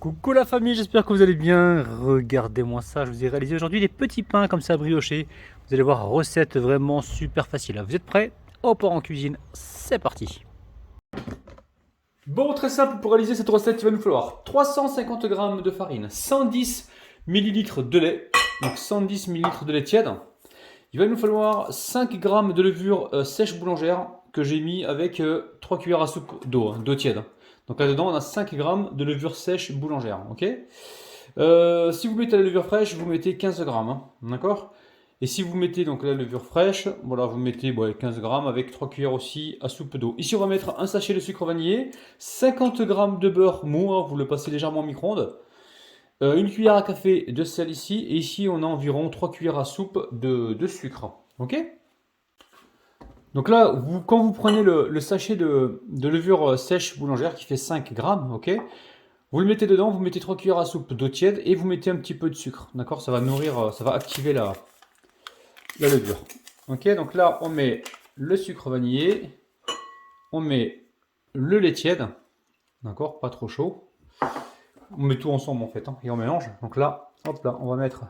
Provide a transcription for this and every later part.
Coucou la famille, j'espère que vous allez bien. Regardez-moi ça, je vous ai réalisé aujourd'hui des petits pains comme ça briochés. Vous allez voir, recette vraiment super facile. Vous êtes prêts? On part en cuisine, c'est parti. Bon, très simple, pour réaliser cette recette, il va nous falloir 350 g de farine, 110 ml de lait, donc 110 ml de lait tiède. Il va nous falloir 5 g de levure sèche boulangère que j'ai mis avec 3 cuillères à soupe d'eau, d'eau tiède. Donc là-dedans, on a 5 g de levure sèche boulangère. Ok. Si vous mettez la levure fraîche, vous mettez 15 g. D'accord. Et si vous mettez donc la levure fraîche, voilà, vous mettez 15 g avec 3 cuillères aussi à soupe d'eau. Ici, on va mettre un sachet de sucre vanillé, 50 g de beurre mou, hein, vous le passez légèrement au micro-ondes. Une cuillère à café de sel ici, et ici on a environ 3 cuillères à soupe de sucre. Ok. Donc là, quand vous prenez le sachet de levure sèche boulangère qui fait 5 grammes, ok, vous le mettez dedans, vous mettez 3 cuillères à soupe d'eau tiède et vous mettez un petit peu de sucre. D'accord. Ça va nourrir, ça va activer la levure. Ok, donc là on met le sucre vanillé, on met le lait tiède, d'accord, pas trop chaud. On met tout ensemble en fait, hein, et on mélange. Donc là, hop là, on va mettre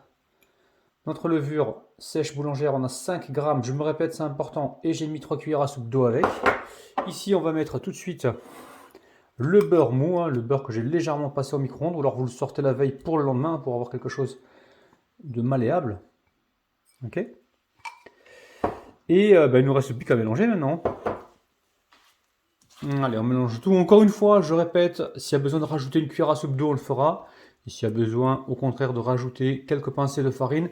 notre levure sèche boulangère, on a 5 grammes, je me répète, c'est important, et j'ai mis 3 cuillères à soupe d'eau avec. Ici, on va mettre tout de suite le beurre mou, hein, le beurre que j'ai légèrement passé au micro-ondes, ou alors vous le sortez la veille pour le lendemain pour avoir quelque chose de malléable. Ok. Et il ne nous reste plus qu'à mélanger maintenant. Allez, on mélange tout. Encore une fois, je répète, s'il y a besoin de rajouter une cuillère à soupe d'eau, on le fera. Et s'il y a besoin, au contraire, de rajouter quelques pincées de farine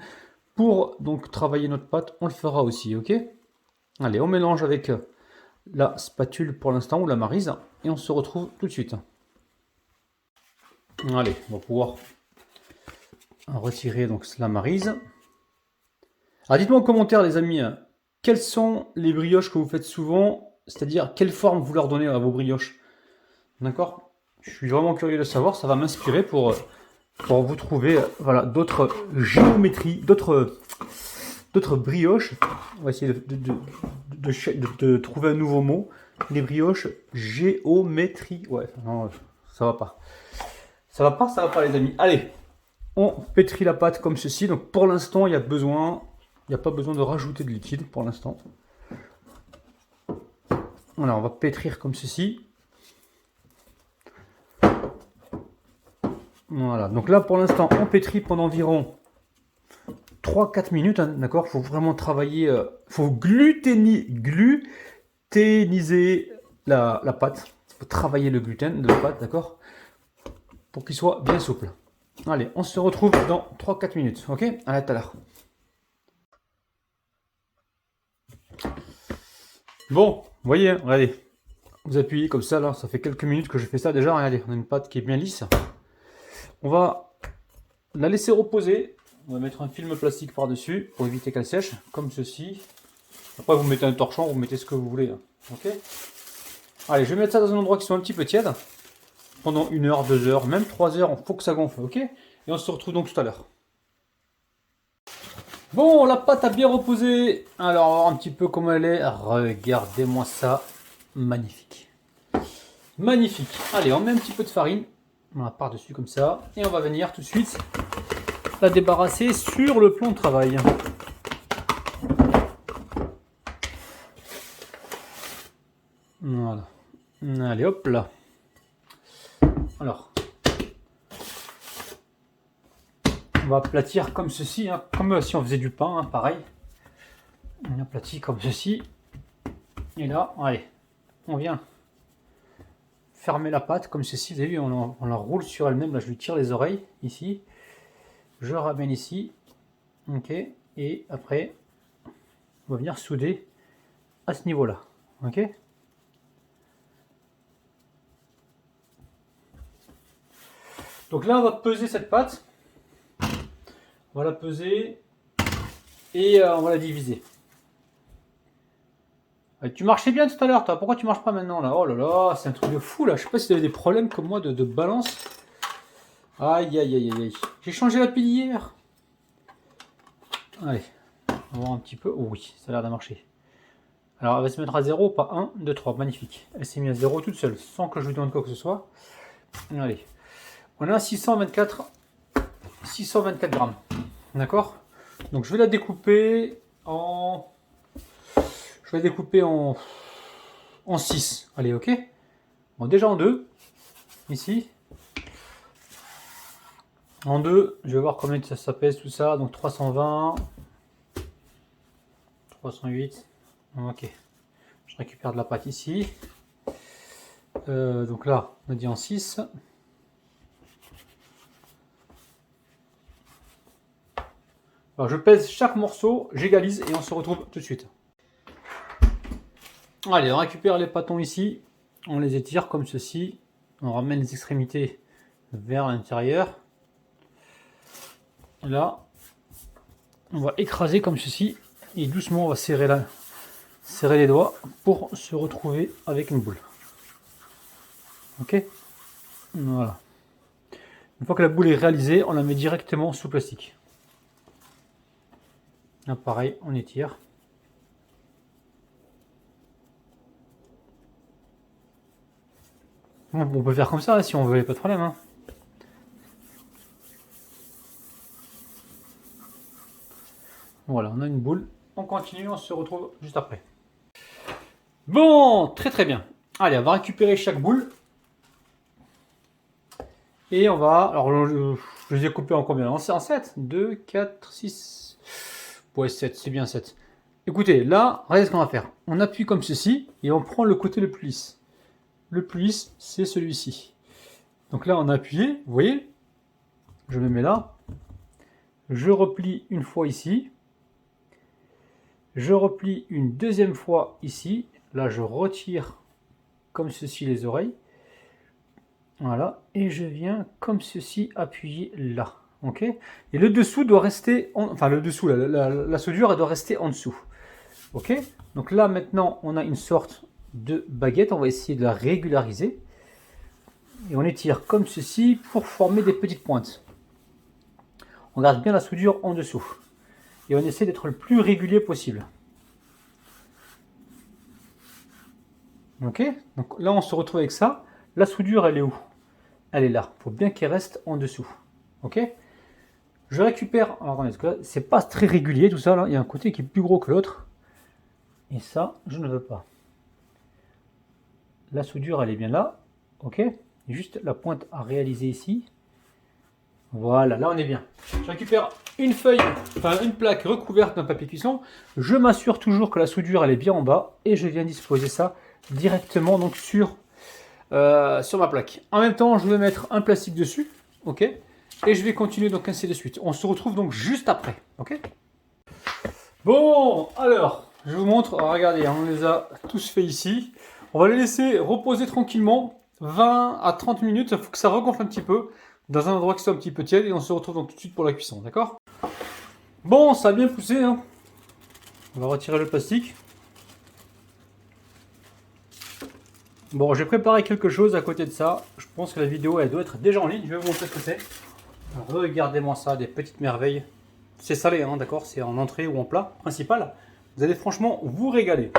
pour donc travailler notre pâte, on le fera aussi, ok? Allez, on mélange avec la spatule pour l'instant, ou la maryse, et on se retrouve tout de suite. Allez, on va pouvoir retirer donc la maryse. Alors dites-moi en commentaire les amis, quelles sont les brioches que vous faites souvent, c'est-à-dire quelle forme vous leur donnez à vos brioches. D'accord? Je suis vraiment curieux de savoir, ça va m'inspirer pour vous trouver voilà, d'autres géométries, d'autres brioches. On va essayer de trouver un nouveau mot. Les brioches géométrie. Ouais, non, ça va pas. Ça va pas les amis. Allez, on pétrit la pâte comme ceci. Donc pour l'instant, il n'y a pas besoin de rajouter de liquide pour l'instant. Voilà, on va pétrir comme ceci. Voilà, donc là pour l'instant on pétrit pendant environ 3-4 minutes, hein, d'accord. Il faut vraiment travailler, faut gluténiser la pâte. Il faut travailler le gluten de la pâte, d'accord, pour qu'il soit bien souple. Allez, on se retrouve dans 3-4 minutes, ok. À tout à l'heure. Bon, vous voyez, regardez, vous appuyez comme ça, là, ça fait quelques minutes que je fais ça déjà. Regardez, on a une pâte qui est bien lisse. On va la laisser reposer. On va mettre un film plastique par-dessus pour éviter qu'elle sèche, comme ceci. Après, vous mettez un torchon, vous mettez ce que vous voulez. Ok. Allez, je vais mettre ça dans un endroit qui soit un petit peu tiède. Pendant 1 heure, 2 heures, même 3 heures, il faut que ça gonfle. Ok. Et on se retrouve donc tout à l'heure. Bon, la pâte a bien reposé. Alors, on va voir un petit peu comment elle est. Regardez-moi ça. Magnifique. Magnifique. Allez, on met un petit peu de farine. On la part dessus comme ça. Et on va venir tout de suite la débarrasser sur le plan de travail. Voilà. Allez, hop là. Alors, on va aplatir comme ceci, hein, comme si on faisait du pain, hein, pareil. On aplatit comme ceci. Et là, allez, on vient fermer la pâte comme ceci. Vous avez vu, on la roule sur elle-même. Là, je lui tire les oreilles ici. Je ramène ici. Ok. Et après, on va venir souder à ce niveau-là. Ok. Donc là, on va peser cette pâte. On va la peser et on va la diviser. Tu marchais bien tout à l'heure, toi. Pourquoi tu marches pas maintenant là? Oh là là, c'est un truc de fou là. Je sais pas si tu avais des problèmes comme moi de balance. Aïe aïe aïe aïe. J'ai changé la pile hier. Allez, on va voir un petit peu. Oh oui, ça a l'air de marcher. Alors elle va se mettre à 0, pas 1, 2, 3. Magnifique. Elle s'est mise à 0 toute seule, sans que je lui demande quoi que ce soit. Allez. On a 624 grammes. D'accord? Donc je vais la découper en... Je vais la découper en 6. Allez, ok? Bon, déjà en 2. Ici. En 2, je vais voir combien ça pèse tout ça. Donc 320. 308. Ok. Je récupère de la pâte ici. Donc là, on a dit en 6. Alors je pèse chaque morceau, j'égalise et on se retrouve tout de suite. Allez, on récupère les pâtons ici. On les étire comme ceci. On ramène les extrémités vers l'intérieur. Là, on va écraser comme ceci. Et doucement, on va serrer les doigts pour se retrouver avec une boule. Ok? Voilà. Une fois que la boule est réalisée, on la met directement sous plastique. Là, pareil, on étire. On peut faire comme ça si on veut, pas de problème. Hein. Voilà, on a une boule. On continue, on se retrouve juste après. Bon, très très bien. Allez, on va récupérer chaque boule. Et on va... Alors, je les ai coupés en combien? En 7, 2, 4, 6... Ouais, 7, c'est bien 7. Écoutez, là, regardez ce qu'on va faire. On appuie comme ceci et on prend le côté le plus lisse. Le plus lisse, c'est celui-ci. Donc là, on a appuyé, vous voyez? Je me mets là. Je replie une fois ici. Je replie une deuxième fois ici. Là, je retire comme ceci les oreilles. Voilà. Et je viens comme ceci appuyer là. Ok? Et le dessous doit rester... Enfin, le dessous, la soudure, elle doit rester en dessous. Ok? Donc là, maintenant, on a une sorte de baguette. On va essayer de la régulariser. Et on étire comme ceci pour former des petites pointes. On garde bien la soudure en dessous. Et on essaie d'être le plus régulier possible. Ok? Donc là, on se retrouve avec ça. La soudure, elle est où? Elle est là. Il faut bien qu'elle reste en dessous. Ok? Je récupère... Alors, c'est pas très régulier tout ça. Là. Il y a un côté qui est plus gros que l'autre. Et ça, je ne veux pas. La soudure, elle est bien là. Ok? Juste la pointe à réaliser ici. Voilà, là on est bien. Je récupère une feuille, enfin une plaque recouverte d'un papier cuisson. Je m'assure toujours que la soudure elle est bien en bas et je viens disposer ça directement donc sur ma plaque. En même temps, je vais mettre un plastique dessus, ok? Et je vais continuer donc ainsi de suite. On se retrouve donc juste après, ok? Bon, alors, je vous montre. Alors, regardez, on les a tous fait ici. On va les laisser reposer tranquillement 20 à 30 minutes. Il faut que ça regonfle un petit peu dans un endroit qui soit un petit peu tiède et on se retrouve donc tout de suite pour la cuisson, d'accord? Bon, ça a bien poussé, hein. On va retirer le plastique. Bon, j'ai préparé quelque chose à côté de ça. Je pense que la vidéo, elle doit être déjà en ligne. Je vais vous montrer ce que c'est. Regardez-moi ça, des petites merveilles. C'est salé, hein, d'accord? C'est en entrée ou en plat principal. Vous allez franchement vous régaler.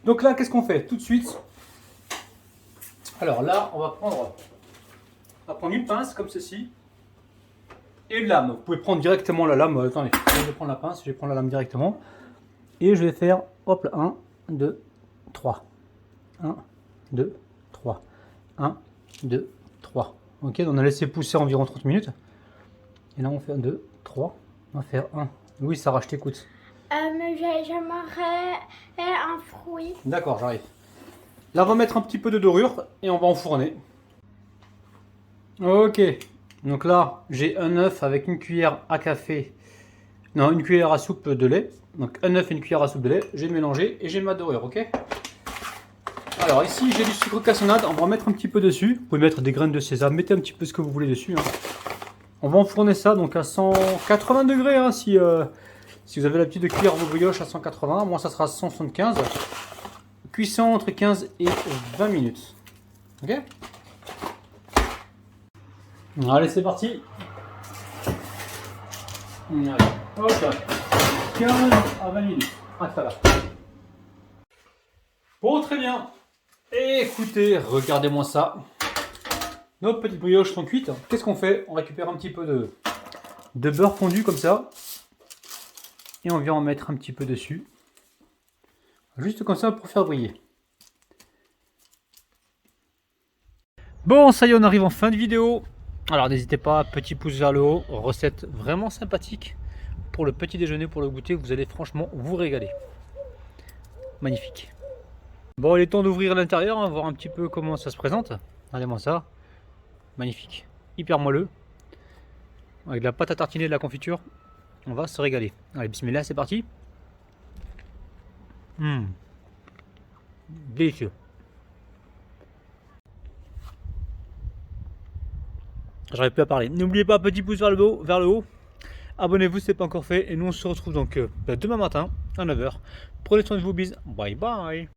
Donc là, qu'est-ce qu'on fait tout de suite? Alors là, on va prendre une pince comme ceci et une lame. Vous pouvez prendre directement la lame. Attendez, je vais prendre la pince, je vais prendre la lame directement et je vais faire hop là, 1, 2, 3. 1, 2, 3. 1, 2, 3. Ok, on a laissé pousser environ 30 minutes. Et là, on fait 1, 2, 3. On va faire 1. Oui, Sarah, je t'écoute. Mais j'aimerais un fruit. D'accord, j'arrive. Là, on va mettre un petit peu de dorure et on va enfourner. Ok. Donc là, j'ai un œuf avec une cuillère à café. Non, une cuillère à soupe de lait. Donc un œuf et une cuillère à soupe de lait. J'ai mélangé et j'ai ma dorure, ok? Alors ici, j'ai du sucre cassonade. On va en mettre un petit peu dessus. Vous pouvez mettre des graines de sésame. Mettez un petit peu ce que vous voulez dessus. Hein. On va enfourner ça donc à 180 degrés. Hein, si vous avez l'habitude de cuire vos brioches à 180, moi ça sera 175. Cuisson entre 15 et 20 minutes. Ok? Allez, c'est parti. Allez, hop, 15 à 20 minutes. Ah, ça va. Bon, très bien. Écoutez, regardez-moi ça. Nos petites brioches sont cuites. Qu'est-ce qu'on fait? On récupère un petit peu de beurre fondu comme ça. Et on vient en mettre un petit peu dessus. Juste comme ça pour faire briller. Bon, ça y est, on arrive en fin de vidéo. Alors n'hésitez pas, petit pouce vers le haut. Recette vraiment sympathique pour le petit déjeuner, pour le goûter. Vous allez franchement vous régaler. Magnifique. Bon, il est temps d'ouvrir l'intérieur, hein, voir un petit peu comment ça se présente. Regardez-moi ça. Magnifique. Hyper moelleux. Avec de la pâte à tartiner et de la confiture. On va se régaler. Allez, bismillah, c'est parti. Délicieux. J'arrive plus à parler. N'oubliez pas, petit pouce vers le haut. Abonnez-vous si ce n'est pas encore fait. Et nous, on se retrouve donc demain matin à 9 h. Prenez soin de vous, bis. Bye bye.